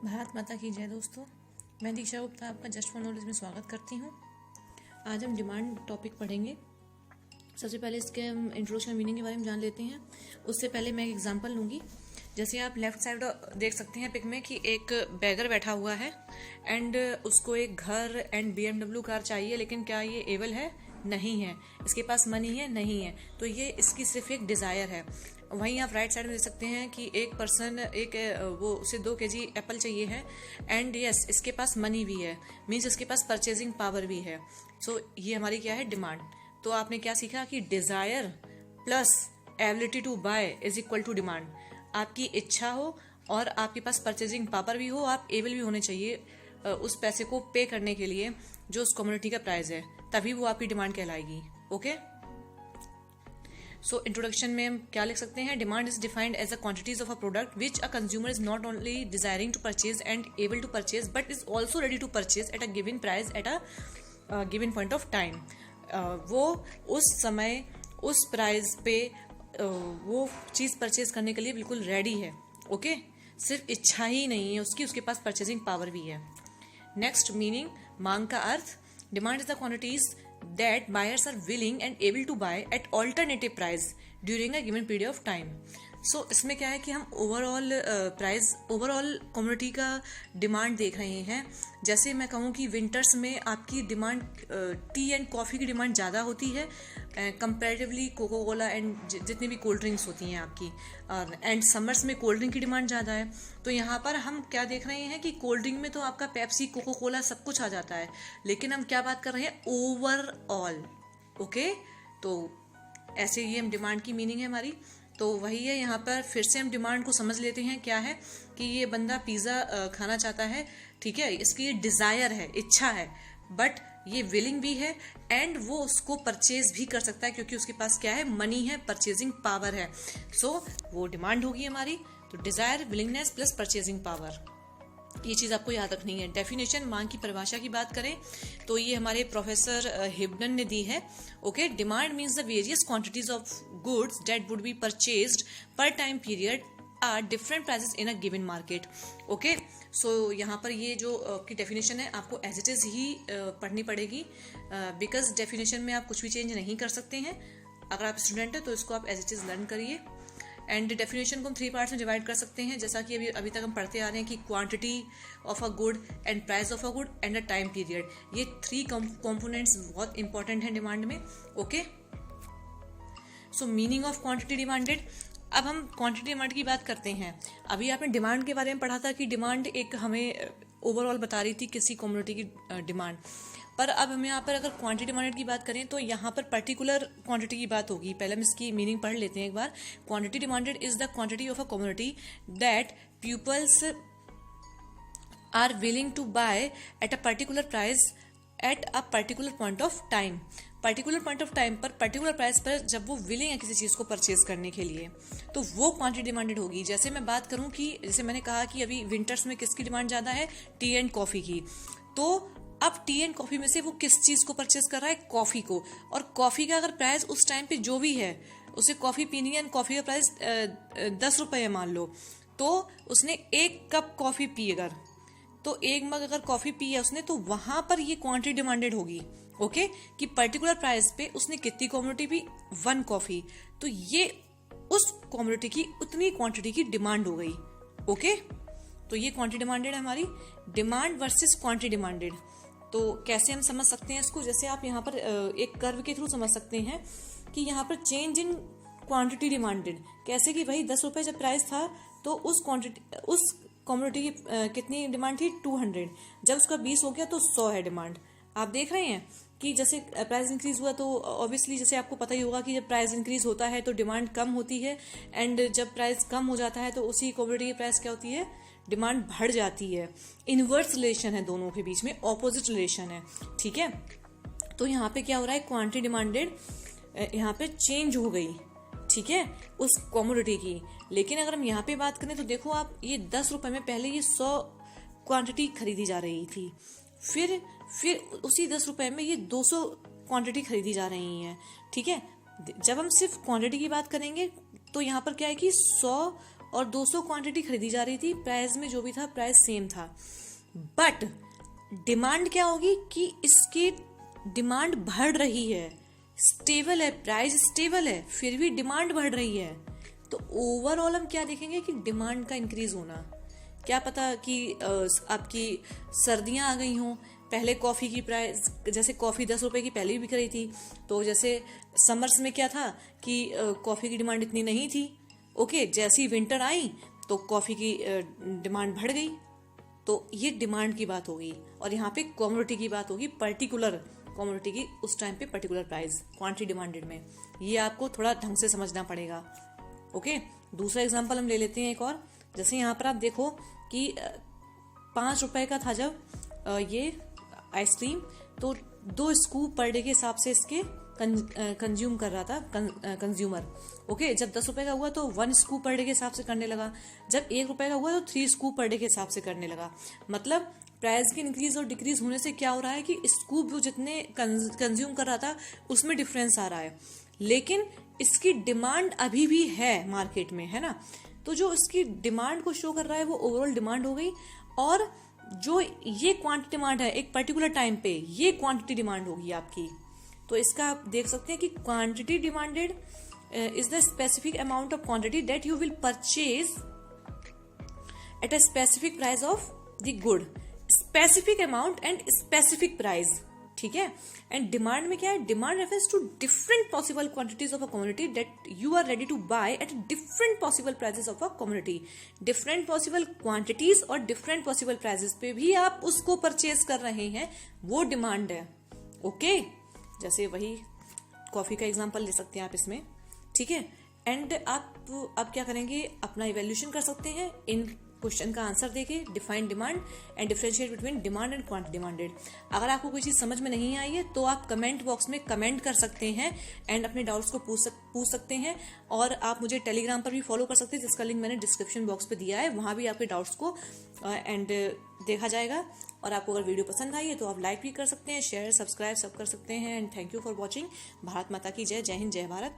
भारत माता की जय दोस्तों। मैं दीक्षा गुप्ता आपका जस्ट फॉर नॉलेज में स्वागत करती हूँ। आज हम डिमांड टॉपिक पढ़ेंगे। सबसे पहले इसके हम इंट्रोडक्शन मीनिंग के बारे में जान लेते हैं। उससे पहले मैं एक एग्जांपल लूँगी। जैसे आप लेफ्ट साइड देख सकते हैं पिक में कि एक बैगर बैठा हुआ है एंड उसको एक घर एंड BMW कार चाहिए, लेकिन क्या ये एबल है? नहीं है। इसके पास मनी है? नहीं है। तो ये इसकी सिर्फ एक डिज़ायर है। वहीं आप राइट साइड में देख सकते हैं कि एक पर्सन वो उसे 2 kg एप्पल चाहिए है एंड यस इसके पास मनी भी है, मीन्स इसके पास परचेजिंग पावर भी है। सो ये हमारी क्या है? डिमांड। तो आपने क्या सीखा कि desire plus ability to buy is equal to demand. आपकी इच्छा हो और आपके पास परचेजिंग पावर भी हो, आप एबल भी होने चाहिए उस पैसे को पे करने के लिए जो उस कम्युनिटी का प्राइस है, तभी वो आपकी डिमांड कहलाएगी। ओके। सो इंट्रोडक्शन में हम क्या लिख सकते हैं? Demand is defined as a quantities of a product which a consumer is not only desiring to purchase and able to purchase but is also ready to purchase at a given price at a given point of time. वो उस समय उस price पे वो चीज़ purchase करने के लिए बिल्कुल रेडी है। ओके। सिर्फ इच्छा ही नहीं है उसकी, उसके पास परचेजिंग पावर भी है। नेक्स्ट मीनिंग, मांग का अर्थ। Demand is the quantities that buyers are willing and able to buy at alternative price during a given period of time. सो इसमें क्या है कि हम ओवरऑल प्राइस, ओवरऑल कम्युनिटी का डिमांड देख रहे हैं। जैसे मैं कहूँ कि विंटर्स में आपकी डिमांड टी एंड कॉफ़ी की डिमांड ज़्यादा होती है कंपैरेटिवली कोको कोला एंड जितनी भी कोल्ड ड्रिंक्स होती हैं आपकी, एंड समर्स में कोल्ड ड्रिंक की डिमांड ज़्यादा है। तो यहाँ पर हम क्या देख रहे हैं कि कोल्ड ड्रिंक में तो आपका पेप्सी, कोको कोला सब कुछ आ जाता है, लेकिन हम क्या बात कर रहे हैं? ओवरऑल। ओके। तो ऐसे ही हम डिमांड की मीनिंग है हमारी। तो वही है, यहाँ पर फिर से हम डिमांड को समझ लेते हैं। क्या है कि ये बंदा पिज़्ज़ा खाना चाहता है, ठीक है, इसकी ये डिज़ायर है, इच्छा है, बट ये विलिंग भी है एंड वो उसको परचेज भी कर सकता है क्योंकि उसके पास क्या है? मनी है, परचेजिंग पावर है। सो वो डिमांड होगी हमारी। तो desire, willingness plus purchasing power, ये चीज़ आपको याद रखनी है। डेफिनेशन, मांग की परिभाषा की बात करें तो ये हमारे प्रोफेसर हिब्डन ने दी है। Okay. Demand means the various quantities of goods that would be purchased per time period are different prices in a given market. Okay. So यहाँ पर ये जो की डेफिनेशन है आपको एज इट इज़ ही पढ़नी पड़ेगी, बिकॉज डेफिनेशन में आप कुछ भी चेंज नहीं कर सकते हैं। अगर आप स्टूडेंट हैं तो इसको आप एज इट इज़ लर्न करिए। एंड डेफिनेशन को हम 3 पार्ट्स में डिवाइड कर सकते हैं, जैसा कि अभी तक हम पढ़ते आ रहे हैं कि quantity of a good and price of a good and a time period. ये 3 कंपोनेंट्स बहुत इंपॉर्टेंट हैं डिमांड में। Okay. So meaning of quantity demanded. अब हम क्वांटिटी डिमांड की बात करते हैं। अभी आपने डिमांड के बारे में पढ़ा था कि डिमांड एक हमें ओवरऑल बता रही थी किसी कम्युनिटी की डिमांड, पर अब हम यहाँ पर अगर क्वांटिटी डिमांडेड की बात करें तो यहाँ पर पर्टिकुलर क्वांटिटी की बात होगी। पहले हम इसकी मीनिंग पढ़ लेते हैं एक बार। Quantity demanded is the quantity of a commodity that peoples are willing to buy at a particular price at a particular point of time. Particular point of time पर पर्टिकुलर प्राइस पर जब वो willing है किसी चीज़ को purchase करने के लिए, तो वो क्वांटिटी डिमांडेड होगी। जैसे मैं बात करूं कि जैसे मैंने कहा कि अभी विंटर्स में किसकी डिमांड ज़्यादा है? टी एंड कॉफ़ी की। तो अब टी एंड कॉफ़ी में से वो किस चीज़ को परचेज कर रहा है? कॉफ़ी को। और कॉफ़ी का अगर प्राइस उस टाइम पे जो भी है, उसे कॉफ़ी पीनी है एंड कॉफ़ी का प्राइस 10 रुपये है मान लो, तो उसने 1 कप कॉफ़ी पी, अगर तो 1 मग अगर कॉफ़ी पी है उसने, तो वहां पर ये क्वांटिटी डिमांडेड होगी। ओके। कि पर्टिकुलर प्राइस पे उसने कितनी क्वांटिटी पी? 1 कॉफ़ी। तो ये उस क्वांटिटी की उतनी क्वांटिटी की डिमांड हो गई। ओके। तो ये क्वांटिटी डिमांडेड है हमारी। डिमांड वर्सेस क्वांटिटी डिमांडेड, तो कैसे हम समझ सकते हैं इसको? जैसे आप यहाँ पर एक कर्व के थ्रू समझ सकते हैं कि यहाँ पर चेंज इन क्वांटिटी डिमांडेड कैसे, कि भाई 10 रुपये जब प्राइस था तो उस कम्युनिटी की कितनी डिमांड थी? 200। जब उसका 20 हो गया तो 100 है डिमांड। आप देख रहे हैं कि जैसे प्राइस इंक्रीज हुआ तो ऑब्वियसली जैसे आपको पता ही होगा कि जब प्राइस इंक्रीज होता है तो डिमांड कम होती है, एंड जब प्राइस कम हो जाता है तो उसी कम्युनिटी की प्राइस क्या होती है? डिमांड बढ़ जाती है। इनवर्स रिलेशन है दोनों के बीच में, ऑपोजिट रिलेशन है। ठीक है। तो यहाँ पे क्या हो रहा है? क्वांटिटी डिमांडेड यहाँ पे चेंज हो गई, ठीक है, उस कमोडिटी की। लेकिन अगर हम यहाँ पे बात करें तो देखो आप, ये 10 रुपए में पहले ये 100 क्वांटिटी खरीदी जा रही थी, फिर उसी 10 रुपए में ये 200 क्वांटिटी खरीदी जा रही है। ठीक है। जब हम सिर्फ क्वांटिटी की बात करेंगे तो यहाँ पर क्या है कि 100 और 200 क्वांटिटी खरीदी जा रही थी, प्राइस में जो भी था प्राइस सेम था, बट डिमांड क्या होगी कि इसकी डिमांड बढ़ रही है, स्टेबल है, प्राइस स्टेबल है, फिर भी डिमांड बढ़ रही है, तो ओवरऑल हम क्या देखेंगे कि डिमांड का इंक्रीज होना। क्या पता कि आपकी सर्दियां आ गई हों, पहले कॉफ़ी की प्राइस, जैसे कॉफ़ी 10 रुपए की पहले भी बिक रही थी, तो जैसे समर्स में क्या था कि कॉफ़ी की डिमांड इतनी नहीं थी, ओके, जैसी विंटर आई तो कॉफ़ी की डिमांड बढ़ गई, तो ये डिमांड की बात होगी। और यहाँ पे कमोडिटी की बात होगी, पर्टिकुलर कमोडिटी की, उस टाइम पे पर्टिकुलर प्राइस, क्वांटिटी डिमांडेड में, ये आपको थोड़ा ढंग से समझना पड़ेगा। ओके, दूसरा एग्जांपल हम ले लेते हैं एक और। जैसे यहाँ पर आप देखो कि 5 रुपए का था जब ये आइसक्रीम, तो 2 स्कूप पर डे के हिसाब से इसके कंज्यूम कर रहा था कंज्यूमर। ओके, जब 10 रुपए का हुआ तो 1 स्कूप पर डे के हिसाब से करने लगा, जब 1 रुपए का हुआ तो 3 स्कूप पर डे के हिसाब से करने लगा। मतलब प्राइस के इंक्रीज और डिक्रीज होने से क्या हो रहा है कि स्कूप जो जितने कंज्यूम कर रहा था उसमें डिफरेंस आ रहा है, लेकिन इसकी डिमांड अभी भी है मार्केट में, है ना। तो जो इसकी डिमांड को शो कर रहा है वो ओवरऑल डिमांड हो गई, और जो ये क्वांटिटी डिमांड है एक पर्टिकुलर टाइम पे, ये क्वांटिटी डिमांड होगी आपकी। तो इसका आप देख सकते हैं कि quantity demanded is the specific amount of quantity that you will purchase at a specific price of the good, specific amount and specific price, ठीक है। एंड डिमांड में क्या है, demand refers to different possible quantities of a commodity that you are ready to buy at different possible prices of a commodity. Different possible quantities और different possible prices पे भी आप उसको परचेज कर रहे हैं, वो डिमांड है। ओके, जैसे वही कॉफी का एग्जांपल ले सकते हैं आप इसमें, ठीक है। एंड आप क्या करेंगे, अपना इवेल्यूशन कर सकते हैं इन क्वेश्चन का आंसर देके, define demand and differentiate between demand and quantity demanded. अगर आपको कोई चीज समझ में नहीं आई है तो आप कमेंट बॉक्स में कमेंट कर सकते हैं एंड अपने डाउट्स को पूछ सकते हैं, और आप मुझे टेलीग्राम पर भी फॉलो कर सकते हैं, जिसका लिंक मैंने डिस्क्रिप्शन बॉक्स पे दिया है, वहां भी आपके डाउट्स को एंड देखा जाएगा। और आपको अगर वीडियो पसंद आई है तो आप लाइक भी कर सकते हैं, शेयर सब्सक्राइब सब कर सकते हैं। And thank you for watching. Bharat माता की जय, जय हिंद, जय भारत।